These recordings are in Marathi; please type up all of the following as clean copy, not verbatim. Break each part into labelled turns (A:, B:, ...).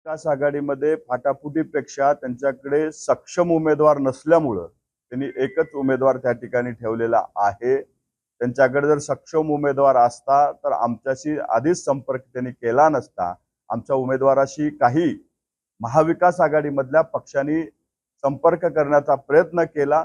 A: विकास आघाडीमध्ये फाटाफुटीपेक्षा त्यांच्याकडे सक्षम उमेदवार नसल्यामुळं त्यांनी एकच उमेदवार त्या ठिकाणी ठेवलेला आहे। त्यांच्याकडे जर सक्षम उमेदवार असता तर आमच्याशी आधीच संपर्क त्यांनी केला नसता। आमच्या उमेदवाराशी काही महाविकास आघाडीमधल्या पक्षांनी संपर्क करण्याचा प्रयत्न केला,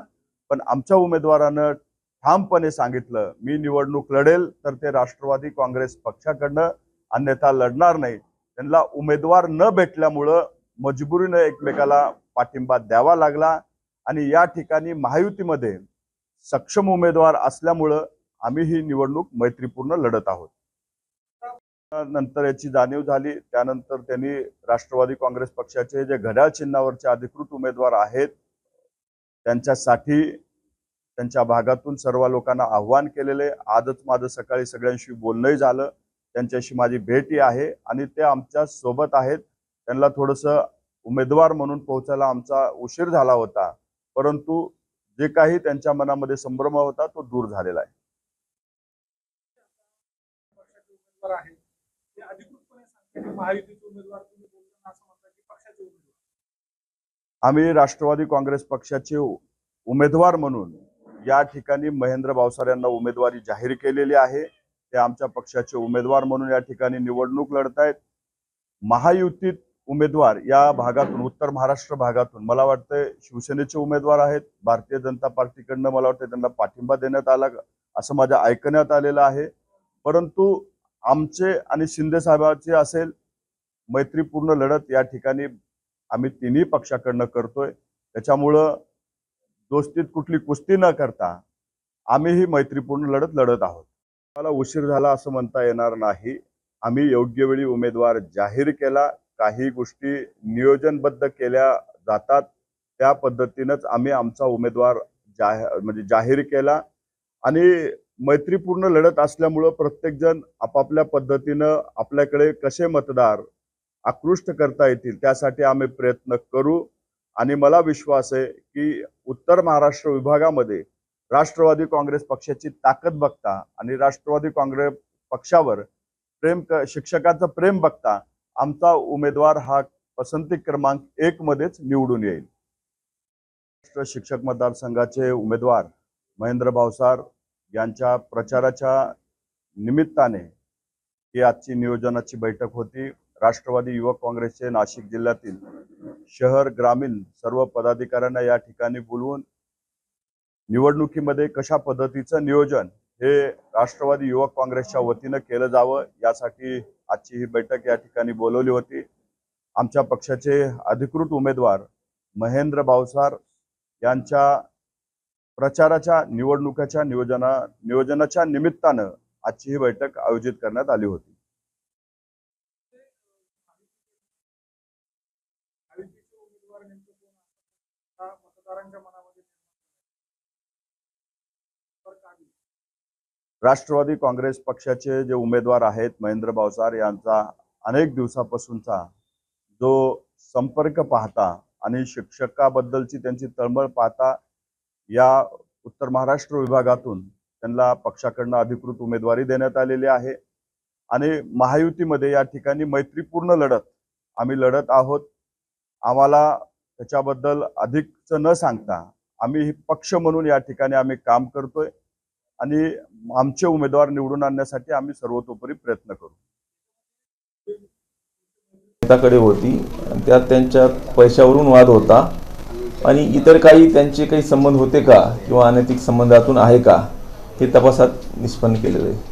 A: पण आमच्या उमेदवारानं ठामपणे सांगितलं मी निवडणूक लढेल तर ते राष्ट्रवादी काँग्रेस पक्षाकडनं, अन्यथा लढणार नाही। त्यांना उमेदवार न भेटल्यामुळं मजबुरीने एकमेकाला पाठिंबा द्यावा लागला आणि या ठिकाणी महायुतीमध्ये सक्षम उमेदवार असल्यामुळं आम्ही ही निवडणूक मैत्रीपूर्ण लढत आहोत। नंतर याची जाणीव झाली, त्यानंतर त्यांनी राष्ट्रवादी काँग्रेस पक्षाचे जे घड्याळ चिन्हावरचे अधिकृत उमेदवार आहेत त्यांच्यासाठी त्यांच्या भागातून सर्व लोकांना आव्हान केलेले। आजच माझं सकाळी सगळ्यांशी बोलणंही झालं, त्यांच्याशी माझी भेटही आहे आणि ते आमच्या सोबत आहेत। त्यांना थोडंसं उमेदवार म्हणून पोहोचायला आमचा उशीर झाला होता, परंतु जे काही त्यांच्या मनामध्ये संभ्रम होता तो दूर झालेला आहे। आम्ही राष्ट्रवादी काँग्रेस पक्षाचे उमेदवार म्हणून या ठिकाणी महेंद्र भावसार यांना उमेदवारी जाहीर केलेली आहे। ते आमच्या पक्षाचे उमेदवार म्हणून या ठिकाणी निवडणूक लढतायत। महायुतीत उमेदवार या भागातून, उत्तर महाराष्ट्र भागातून मला वाटतं शिवसेनेचे उमेदवार आहेत। भारतीय जनता पार्टीकडनं मला वाटतं त्यांना पाठिंबा देण्यात आला असं माझ्या ऐकण्यात आलेलं आहे, परंतु आमचे आणि शिंदे साहेबांचे असेल मैत्रीपूर्ण लढत या ठिकाणी आम्ही तिन्ही पक्षाकडनं करतोय। त्याच्यामुळं दोस्तीत कुठली कुस्ती न करता आम्ही ही मैत्रीपूर्ण लढत लढत आहोत। मला उशीर झाला असं म्हणता येणार नाही। आम्ही योग्य वेळी उमेदवार जाहीर केला, काही गोष्टी नियोजनबद्ध केल्या जातात त्या पद्धतीनेच आम्ही आमचा उमेदवार जाहीर केला आणि मैत्रीपूर्ण लढत असल्यामुळं प्रत्येक जण आपापल्या पद्धतीनं आपल्याकडे कसे मतदार आकृष्ट करता येतील त्यासाठी आम्ही प्रयत्न करू आणि मला विश्वास आहे की उत्तर महाराष्ट्र विभागामध्ये राष्ट्रवादी काँग्रेस पक्षाची ताकद बघता आणि राष्ट्रवादी काँग्रेस पक्षावर शिक्षकांचं प्रेम बघता आमचा उमेदवार हा पसंती क्रमांक 1 मध्येच निवडून येईल। महाराष्ट्र शिक्षक मतदारसंघाचे उमेदवार महेंद्र भावसार यांच्या प्रचाराच्या निमित्ताने ही आजची नियोजनाची बैठक होती। राष्ट्रवादी युवक काँग्रेसचे नाशिक जिल्ह्यातील शहर ग्रामीण सर्व पदाधिकाऱ्यांना या ठिकाणी बोलवून निवडणुकीमध्ये कशा पद्धतीचं नियोजन हे राष्ट्रवादी युवक काँग्रेसच्या वतीनं केलं जावं यासाठी आजची ही बैठक या ठिकाणी बोलवली होती। आमच्या पक्षाचे अधिकृत उमेदवार महेंद्र भावसार यांच्या प्रचाराच्या निवडणुकीच्या नियोजनाच्या निमित्तानं आजची ही बैठक आयोजित करण्यात आली होती। राष्ट्रवादी काँग्रेस पक्षाचे जे उमेदवार आहेत महेंद्र भावसार यांचा अनेक दिवसापासूनचा जो संपर्क पाहता आणि शिक्षकाबद्दलची त्यांची तळमळ पाहता या उत्तर महाराष्ट्र विभागातून त्यांना पक्षाकडून अधिकृत उमेदवारी देण्यात आलेली आहे आणि महायुतीमध्ये या ठिकाणी मैत्रीपूर्ण लढत आम्ही लढत आहोत। आम्हाला त्याच्याबद्दल अधिकच न सांगता आम्ही पक्ष म्हणून या ठिकाणी आम्ही काम करतोय आणि आमचे उमेदवार निवडून आणण्यासाठी आम्ही सर्वतोपरी प्रयत्न करू।
B: नेताकडे होती, त्यात त्यांच्या पैशावरून वाद होता आणि इतर काही त्यांचे काही संबंध होते का किंवा अनैतिक संबंधातून आहे का हे तपासात निष्पन्न केलेले आहे।